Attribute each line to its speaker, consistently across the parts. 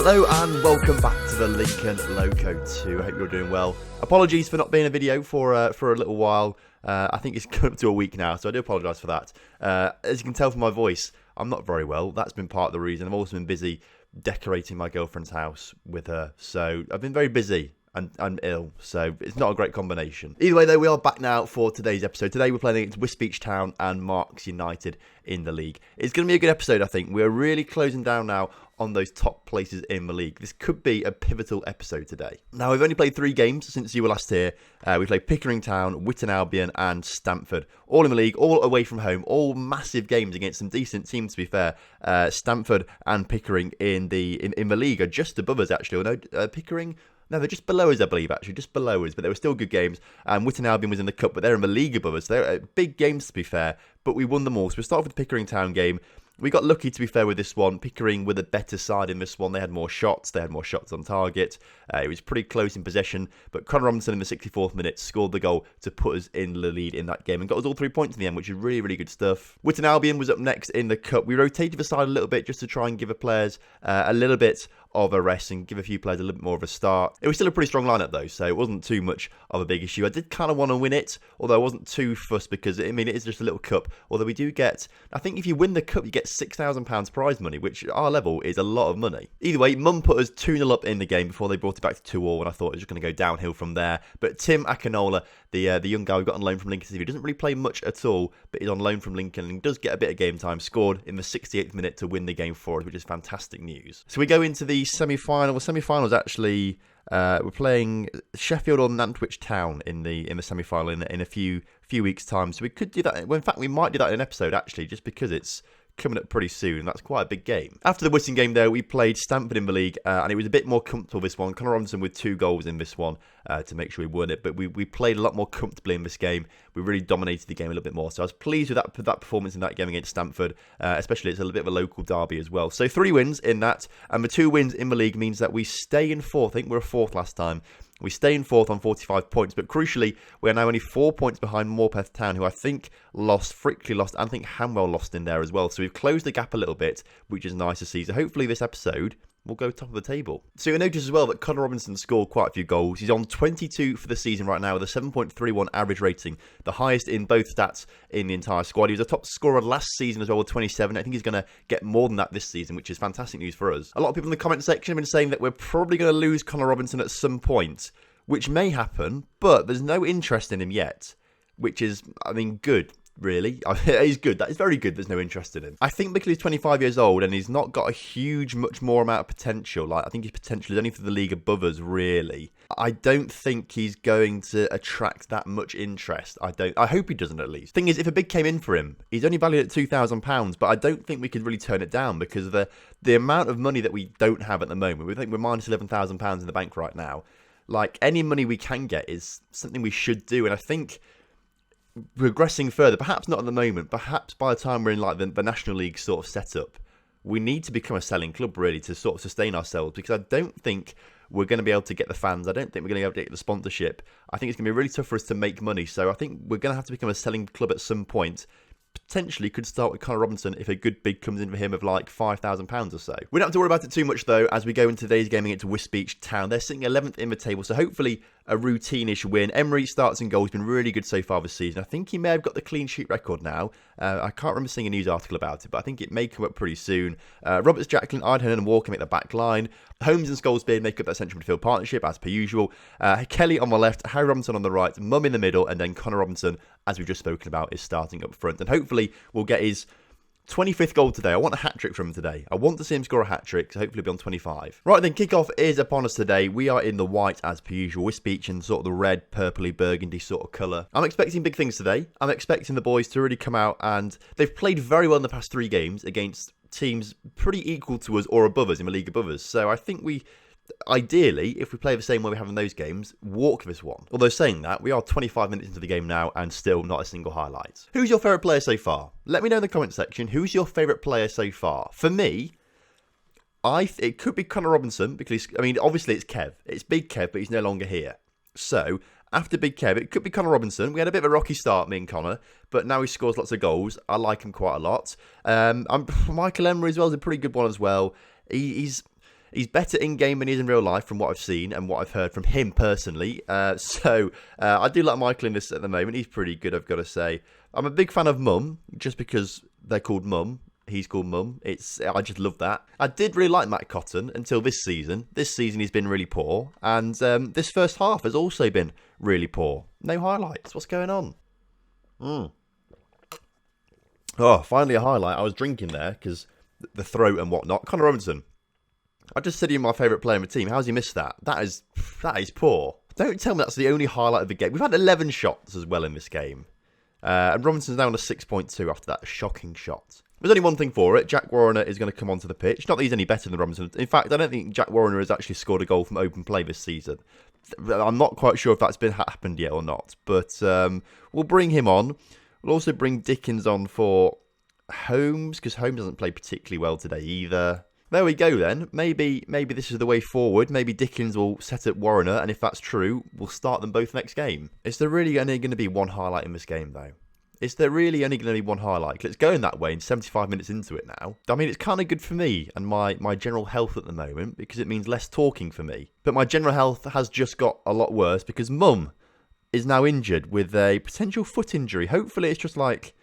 Speaker 1: Hello and welcome back to the Lincoln Loco 2. I hope you're doing well. Apologies for not being a video for a little while. I think it's come up to a week now, so I do apologise for that. As you can tell from my voice, I'm not very well. That's been part of the reason. I've also been busy decorating my girlfriend's house with her. So I've been very busy. And ill, so it's not a great combination. Either way, though, we are back now for today's episode. Today we're playing against Wisbech Town and Marck United in the league. It's going to be a good episode, I think. We're really closing down now on those top places in the league. This could be a pivotal episode today. Now, we've only played 3 games since you were last here. We played Pickering Town, Witton Albion and Stamford. All in the league, all away from home, all massive games against some decent teams, to be fair. Stamford and Pickering in the league are just above us, actually. Although Pickering... No, they're just below us, I believe, actually. Just below us, but they were still good games. And Witton Albion was in the cup, but they're in the league above us. They're big games, to be fair, but we won them all. So we'll start with the Pickering Town game. We got lucky, to be fair, with this one. Pickering were the better side in this one. They had more shots. They had more shots on target. It was pretty close in possession. But Connor Robinson in the 64th minute scored the goal to put us in the lead in that game and got us all 3 points in the end, which is really, really good stuff. Witton Albion was up next in the cup. We rotated the side a little bit just to try and give the players a little bit of a rest and give a few players a little bit more of a start. It was still a pretty strong lineup though, so it wasn't too much of a big issue. I did kind of want to win it, although I wasn't too fussed because, I mean, it is just a little cup. Although we do get, I think if you win the cup, you get £6,000 prize money, which at our level is a lot of money. Either way, Mum put us 2-0 up in the game before they brought it back to 2-2, and I thought it was just going to go downhill from there. But Tim Akinola, the young guy we got on loan from Lincoln City, doesn't really play much at all, but he's on loan from Lincoln and does get a bit of game time, scored in the 68th minute to win the game for us, which is fantastic news. So we go into the semi-final. Well, semi-finals actually, we're playing Sheffield or Nantwich Town in the semi-final in a few weeks' time. So we could do that. Well, in fact, we might do that in an episode actually, just because it's coming up pretty soon. That's quite a big game. After the Witton game, though, we played Stamford in the league, and it was a bit more comfortable this one. Connor Robinson with 2 goals in this one to make sure we won it, but we played a lot more comfortably in this game. We really dominated the game a little bit more, so I was pleased with that performance in that game against Stamford, especially it's a little bit of a local derby as well. So 3 wins in that, and the 2 wins in the league means that we stay in 4th. I think we were 4th last time. We stay in 4th on 45 points, but crucially, we are now only 4 points behind Morpeth Town, who I think lost, Frickley lost, and I think Hanwell lost in there as well. So we've closed the gap a little bit, which is nice to see. So hopefully this episode will go top of the table. So you'll notice as well that Connor Robinson scored quite a few goals. He's on 22 for the season right now with a 7.31 average rating, the highest in both stats in the entire squad. He was a top scorer last season as well with 27. I think he's going to get more than that this season, which is fantastic news for us. A lot of people in the comment section have been saying that we're probably going to lose Connor Robinson at some point, which may happen, but there's no interest in him yet, which is, I mean, good, really. He's good. That is very good there's no interest in him. I think because he's 25 years old and he's not got a much more amount of potential, like I think his potential is only for the league above us, really. I don't think he's going to attract that much interest. I hope he doesn't, at least. Thing is, if a bid came in for him, he's only valued at £2,000, but I don't think we could really turn it down because of the amount of money that we don't have at the moment. We think we're minus £11,000 in the bank right now. Like, any money we can get is something we should do. And I think progressing further, perhaps not at the moment, perhaps by the time we're in like the National League sort of setup, we need to become a selling club, really, to sort of sustain ourselves. Because I don't think we're going to be able to get the fans. I don't think we're going to be able to get the sponsorship. I think it's going to be really tough for us to make money. So I think we're going to have to become a selling club at some point. Potentially could start with Connor Robinson if a good bid comes in for him of like £5,000 or so. We don't have to worry about it too much though as we go into today's game against Wisbech Town. They're sitting 11th in the table, so hopefully a routine-ish win. Emery starts and goals, been really good so far this season. I think he may have got the clean sheet record now. I can't remember seeing a news article about it, but I think it may come up pretty soon. Roberts, Jacklin, Idehen and Walker make the back line. Holmes and Scholesbeard make up that central midfield partnership as per usual. Kelly on the left, Harry Robinson on the right, Mum in the middle, and then Connor Robinson, as we've just spoken about, is starting up front. And hopefully we'll get his 25th goal today. I want a hat-trick from him today. I want to see him score a hat-trick, so hopefully he'll be on 25. Right then, kickoff is upon us today. We are in the white as per usual. Wisbech in sort of the red, purpley, burgundy sort of colour. I'm expecting big things today. I'm expecting the boys to really come out, and they've played very well in the past 3 games against teams pretty equal to us or above us in the league above us. So I think we, ideally, if we play the same way we have in those games, walk this one. Although saying that, we are 25 minutes into the game now and still not a single highlight. Who's your favourite player so far? Let me know in the comment section. Who's your favourite player so far? For me, it could be Connor Robinson because, I mean, obviously it's Kev. It's Big Kev, but he's no longer here. So after Big Kev, it could be Connor Robinson. We had a bit of a rocky start, me and Connor, but now he scores lots of goals. I like him quite a lot. Michael Emery as well is a pretty good one as well. He's He's better in-game than he is in real life from what I've seen and what I've heard from him personally. So I do like Michael in this at the moment. He's pretty good, I've got to say. I'm a big fan of Mum, just because they're called Mum. He's called Mum. I just love that. I did really like Matt Cotton until this season. This season he's been really poor. And this first half has also been really poor. No highlights. What's going on? Oh, finally a highlight. I was drinking there because the throat and whatnot. Connor Robinson. I just said you're my favourite player in the team. How's he missed that? That is poor. Don't tell me that's the only highlight of the game. We've had 11 shots as well in this game. And Robinson's now on a 6.2 after that shocking shot. There's only one thing for it. Jack Warner is going to come onto the pitch. Not that he's any better than Robinson. In fact, I don't think Jack Warner has actually scored a goal from open play this season. I'm not quite sure if that's happened yet or not. But we'll bring him on. We'll also bring Dickens on for Holmes, because Holmes doesn't play particularly well today either. There we go then. Maybe this is the way forward. Maybe Dickens will set up Warner, and if that's true, we'll start them both next game. Is there really only going to be one highlight in this game, though? Is there really only going to be one highlight? It's going that way in 75 minutes into it now. I mean, it's kind of good for me and my general health at the moment, because it means less talking for me. But my general health has just got a lot worse because Mum is now injured with a potential foot injury. Hopefully it's just like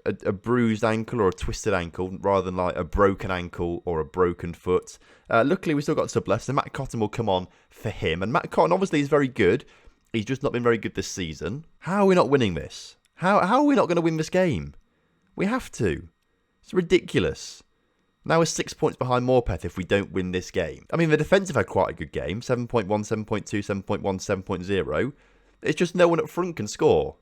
Speaker 1: a bruised ankle or a twisted ankle rather than like a broken ankle or a broken foot. Luckily, we still got subless, so Matt Cotton will come on for him. And Matt Cotton obviously is very good. He's just not been very good this season. How are we not winning this? How are we not going to win this game? We have to. It's ridiculous. Now we're 6 points behind Morpeth if we don't win this game. I mean, the defensive had quite a good game. 7.1, 7.2, 7.1, 7.0. It's just no one up front can score.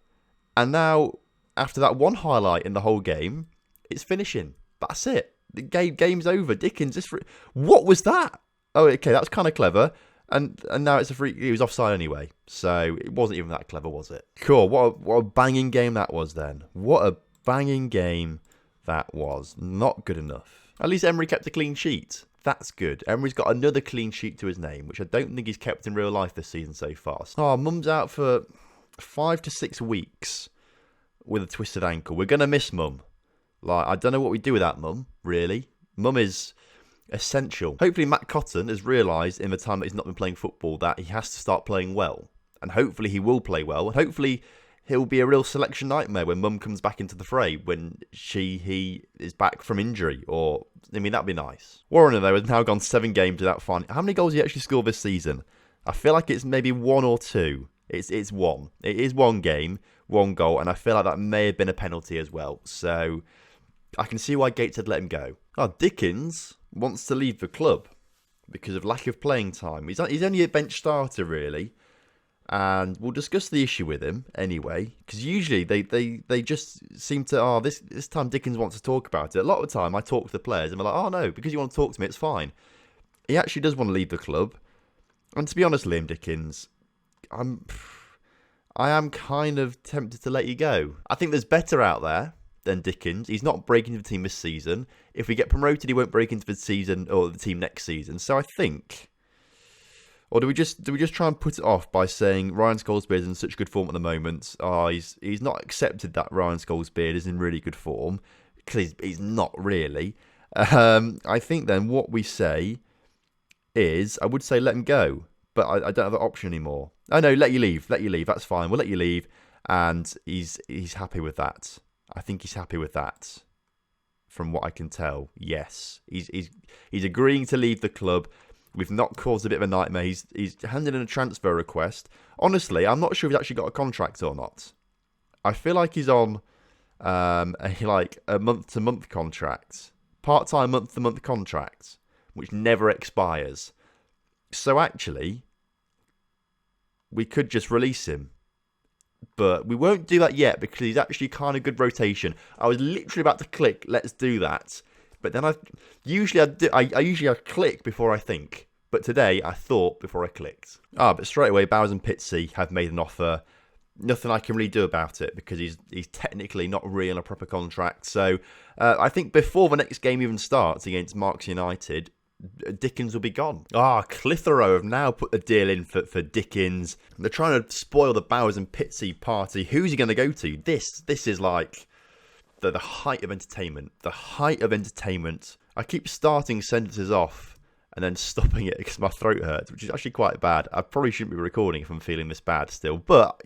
Speaker 1: And now, after that one highlight in the whole game, it's finishing. That's it. The game's over. Dickens is free. What was that? Oh, okay, that's kind of clever. And now it's a free. He was offside anyway, so it wasn't even that clever, was it? Cool. What a banging game that was then. What a banging game that was. Not good enough. At least Emery kept a clean sheet. That's good. Emery's got another clean sheet to his name, which I don't think he's kept in real life this season so far. Oh, Mum's out for 5 to 6 weeks with a twisted ankle. We're gonna miss Mum. Like, I don't know what we do with that Mum. Really, Mum is essential. Hopefully Matt Cotton has realised in the time that he's not been playing football that he has to start playing well. And hopefully he will play well. And hopefully he'll be a real selection nightmare when Mum comes back into the fray, when he is back from injury. Or, I mean, that'd be nice. Warner, though, has now gone 7 games without finding. How many goals he actually scored this season? I feel like it's maybe 1 or 2. It's 1. It is 1 game, 1 goal. And I feel like that may have been a penalty as well. So I can see why Gates had let him go. Oh, Dickens wants to leave the club because of lack of playing time. He's only a bench starter, really. And we'll discuss the issue with him anyway, because usually they just seem to, this time Dickens wants to talk about it. A lot of the time I talk to the players and they're like, oh no, because you want to talk to me, it's fine. He actually does want to leave the club. And to be honest, Liam Dickens, I am kind of tempted to let you go. I think there's better out there than Dickens. He's not breaking into the team this season. If we get promoted, he won't break into the season or the team next season. So I think, or do we just try and put it off by saying Ryan Scholes-Beard is in such good form at the moment? He's not accepted that Ryan Scholes-Beard is in really good form, because he's not really. I think then what we say is, I would say let him go, but I don't have that option anymore. Oh no, let you leave. That's fine. We'll let you leave, and he's happy with that. I think he's happy with that, from what I can tell. Yes, he's agreeing to leave the club. We've not caused a bit of a nightmare. He's handed in a transfer request. Honestly, I'm not sure if he's actually got a contract or not. I feel like he's on a month-to-month contract, part-time month-to-month contract, which never expires. So actually, we could just release him. But we won't do that yet because he's actually kind of good rotation. I was literally about to click, let's do that. But then I usually click before I think. But today I thought before I clicked. But straight away, Bowers and Pitsy have made an offer. Nothing I can really do about it because he's technically not really on a proper contract. So I think before the next game even starts against Marks United, Dickens will be gone. Clitheroe have now put the deal in for Dickens. They're trying to spoil the Bowers and Pitsy party. Who's he going to go to? This is like the height of entertainment. The height of entertainment. I keep starting sentences off and then stopping it because my throat hurts, which is actually quite bad. I probably shouldn't be recording if I'm feeling this bad still, but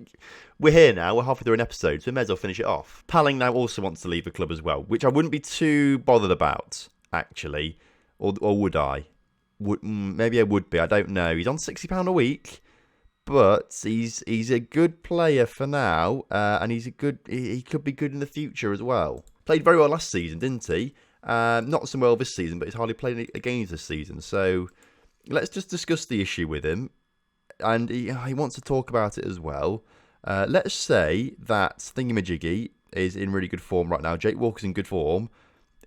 Speaker 1: we're here now. We're halfway through an episode, so we may as well finish it off. Palling now also wants to leave the club as well, which I wouldn't be too bothered about, actually. Or would I? Maybe I would be. I don't know. He's on £60 a week, but he's a good player for now, and he could be good in the future as well. Played very well last season, didn't he? Not so well this season, but he's hardly played any games this season. So let's just discuss the issue with him. And he wants to talk about it as well. Let's say that Thingamajiggy is in really good form right now. Jake Walker's in good form.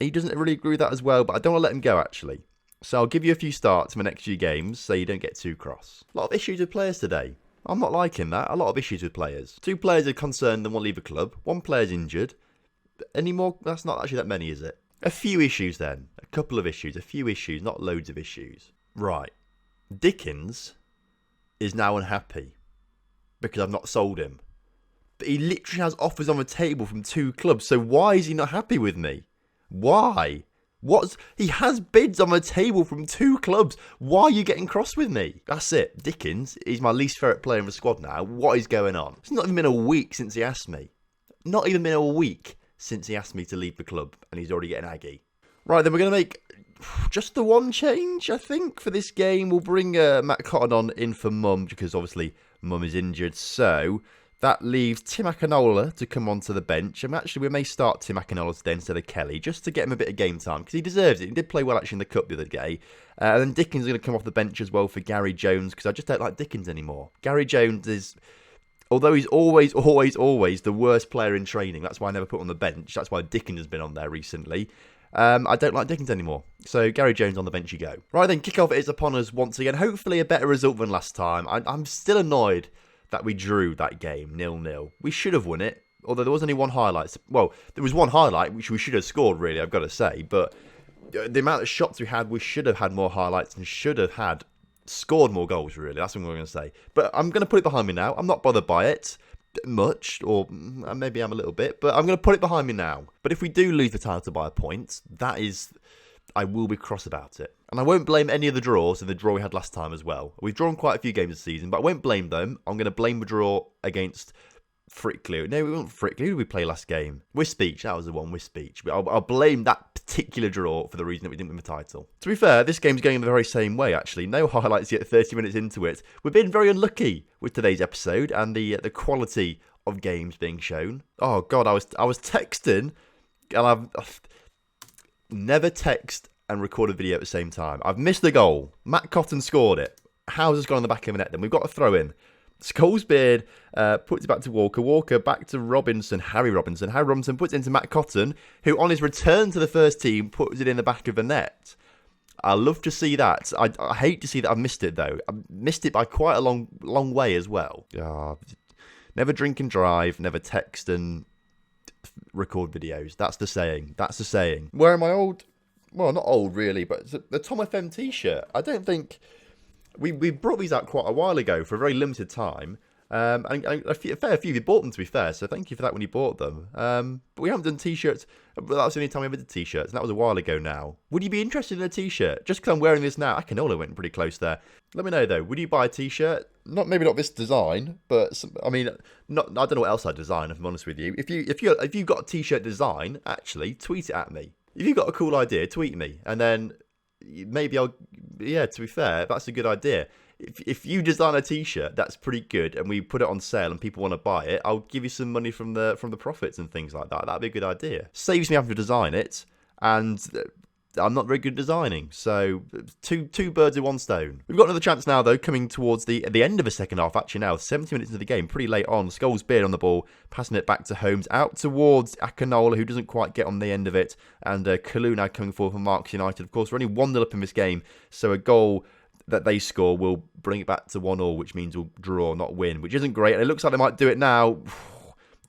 Speaker 1: He doesn't really agree with that as well, but I don't want to let him go, actually. So I'll give you a few starts in the next few games so you don't get too cross. A lot of issues with players today. I'm not liking that. A lot of issues with players. 2 players are concerned and won't leave the club. 1 player's injured. Any more? That's not actually that many, is it? A few issues then. A couple of issues. A few issues, not loads of issues. Right. Dickens is now unhappy because I've not sold him. But he literally has offers on the table from 2 clubs, so why is he not happy with me? Why? He has bids on the table from 2 clubs. Why are you getting cross with me? That's it. Dickens is my least favourite player in the squad now. What is going on? It's not even been a week since he asked me. Not even been a week since he asked me to leave the club, and he's already getting aggy. Right, then we're going to make just the one change, I think, for this game. We'll bring Matt Cotton on in for Mum, because obviously Mum is injured. So that leaves Tim Akinola to come onto the bench. And actually, we may start Tim Akinola today instead of Kelly, just to get him a bit of game time, because he deserves it. He did play well, actually, in the Cup the other day. And then Dickens is going to come off the bench as well for Gary Jones, because I just don't like Dickens anymore. Gary Jones is... Although he's always the worst player in training. That's why I never put him on the bench. That's why Dickens has been on there recently. I don't like Dickens anymore. So Gary Jones on the bench you go. Right then, kickoff is upon us once again. Hopefully a better result than last time. I'm still annoyed that we drew that game 0-0. We should have won it. Although there was only one highlight. Well, there was one highlight which we should have scored, really, I've got to say. But the amount of shots we had, we should have had more highlights and should have had scored more goals, really. That's what I'm going to say. But I'm going to put it behind me now. I'm not bothered by it much, or maybe I'm a little bit, but I'm going to put it behind me now. But if we do lose the title by a point, I will be cross about it. And I won't blame any of the draws in the draw we had last time as well. We've drawn quite a few games this season, but I won't blame them. I'm going to blame the draw against Frickley. No, we weren't Frickley. Who did we play last game? Wisbech. That was the one, Wisbech. But I'll blame that particular draw for the reason that we didn't win the title. To be fair, this game's going in the very same way, actually. No highlights yet 30 minutes into it. We've been very unlucky with today's episode and the quality of games being shown. Oh, God, I was texting, and I've never text and record a video at the same time. I've missed the goal. Matt Cotton scored it. How's it gone on the back of the net then? We've got a throw in. Schollsbeard puts it back to Walker. Walker back to Robinson. Harry Robinson puts it into Matt Cotton, who on his return to the first team puts it in the back of the net. I love to see that. I hate to see that I've missed it, though. I've missed it by quite a long way as well. Never drink and drive, never text and record videos. That's the saying. Wearing my old, well, not old really, but the TomFM t-shirt. I don't think... We brought these out quite a while ago for a very limited time. And a fair few of you bought them, to be fair, so thank you for that when you bought them. But we haven't done t-shirts. That was the only time we ever did t-shirts, and that was a while ago now. Would you be interested in a t-shirt? Just because I'm wearing this now, Akinola went pretty close there. Let me know, though. Would you buy a t-shirt? Maybe not this design, but I don't know what else I'd design, if I'm honest with you. If you've got a t-shirt design, actually, tweet it at me. If you've got a cool idea, tweet me, and then maybe to be fair, that's a good idea. If you design a t-shirt that's pretty good and we put it on sale and people want to buy it, I'll give you some money from the profits and things like that. That'd be a good idea. Saves me having to design it, and I'm not very good at designing, so two birds with one stone. We've got another chance now, though, coming towards the end of the second half, actually now, 70 minutes into the game, pretty late on. Schollsbeard on the ball, passing it back to Holmes, out towards Akinola, who doesn't quite get on the end of it, and Kalu now coming forward for Marks United. Of course, we're only 1-0 up in this game, so a goal that they score will bring it back to 1-1, which means we'll draw, not win, which isn't great, and it looks like they might do it now.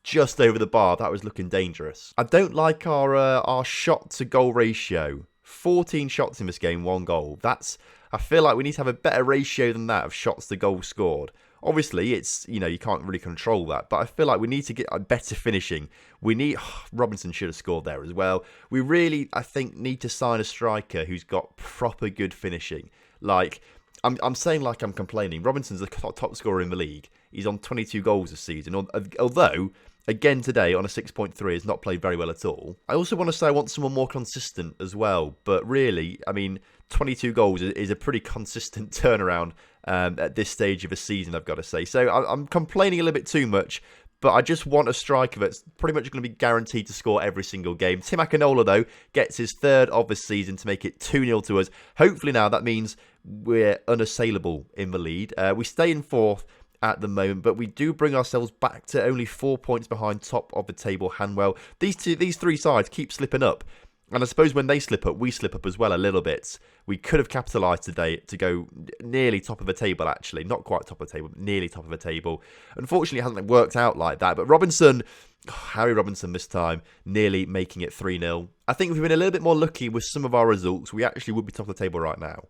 Speaker 1: Just over the bar. That was looking dangerous. I don't like our shot to goal ratio. 14 shots in this game, 1 goal. I feel like we need to have a better ratio than that of shots to goals scored. Obviously, it's, you know, you can't really control that, but I feel like we need to get a better finishing. We need, Robinson should have scored there as well. We really, I think, need to sign a striker who's got proper good finishing. Like, I'm saying like I'm complaining. Robinson's the top scorer in the league. He's on 22 goals this season, although, again today, on a 6.3, has not played very well at all. I also want to say I want someone more consistent as well, but really, I mean, 22 goals is a pretty consistent turnaround at this stage of a season, I've got to say. So I'm complaining a little bit too much, but I just want a striker that's pretty much going to be guaranteed to score every single game. Tim Akinola, though, gets his third of the season to make it 2-0 to us. Hopefully now that means we're unassailable in the lead. We stay in fourth at the moment, but we do bring ourselves back to only 4 points behind top of the table Hanwell. These three sides keep slipping up, and I suppose when they slip up, we slip up as well a little bit. We could have capitalised today to go nearly top of the table, actually. Not quite top of the table, but nearly top of the table. Unfortunately, it hasn't worked out like that, but Robinson, Harry Robinson this time, nearly making it 3-0. I think if we've been a little bit more lucky with some of our results, we actually would be top of the table right now.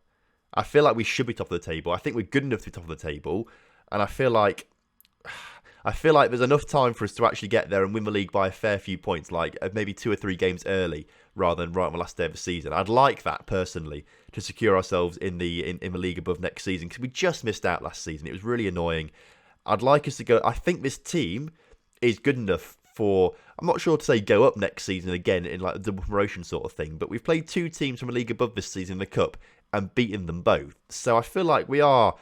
Speaker 1: I feel like we should be top of the table. I think we're good enough to be top of the table, and I feel like there's enough time for us to actually get there and win the league by a fair few points, like maybe 2 or 3 games early rather than right on the last day of the season. I'd like that personally to secure ourselves in the league above next season, because we just missed out last season. It was really annoying. I'd like us to go. I think this team is good enough for, I'm not sure to say go up next season again in like a double promotion sort of thing, but we've played 2 teams from a league above this season in the cup and beaten them both. So I feel like we are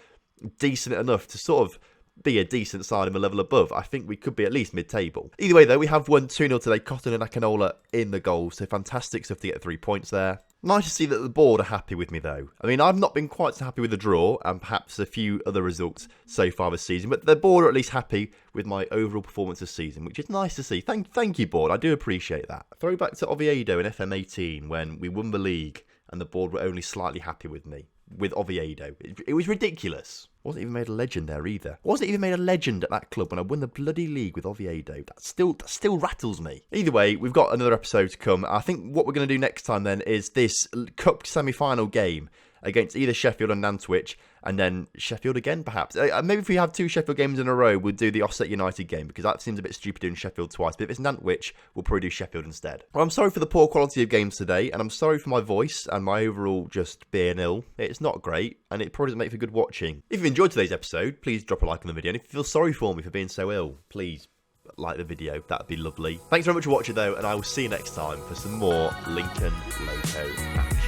Speaker 1: decent enough to sort of be a decent side in the level above. I think we could be at least mid-table. Either way, though, we have won 2-0 today. Cotton and Akinola in the goals, so fantastic stuff to get 3 points there. Nice to see that the board are happy with me, though. I mean, I've not been quite so happy with the draw and perhaps a few other results so far this season, but the board are at least happy with my overall performance this season, which is nice to see. Thank you, board. I do appreciate that. Throwback to Oviedo in FM18 when we won the league and the board were only slightly happy with me. With Oviedo. It was ridiculous. Wasn't even made a legend there either. Wasn't even made a legend at that club when I won the bloody league with Oviedo. That still rattles me. Either way, we've got another episode to come. I think what we're going to do next time then is this cup semi-final game against either Sheffield or Nantwich, and then Sheffield again, perhaps. Maybe if we have 2 Sheffield games in a row, we'll do the Marque United game, because that seems a bit stupid doing Sheffield twice. But if it's Nantwich, we'll probably do Sheffield instead. Well, I'm sorry for the poor quality of games today, and I'm sorry for my voice and my overall just being ill. It's not great, and it probably doesn't make for good watching. If you've enjoyed today's episode, please drop a like on the video, and if you feel sorry for me for being so ill, please like the video. That'd be lovely. Thanks very much for watching, though, and I will see you next time for some more Lincoln Loco action.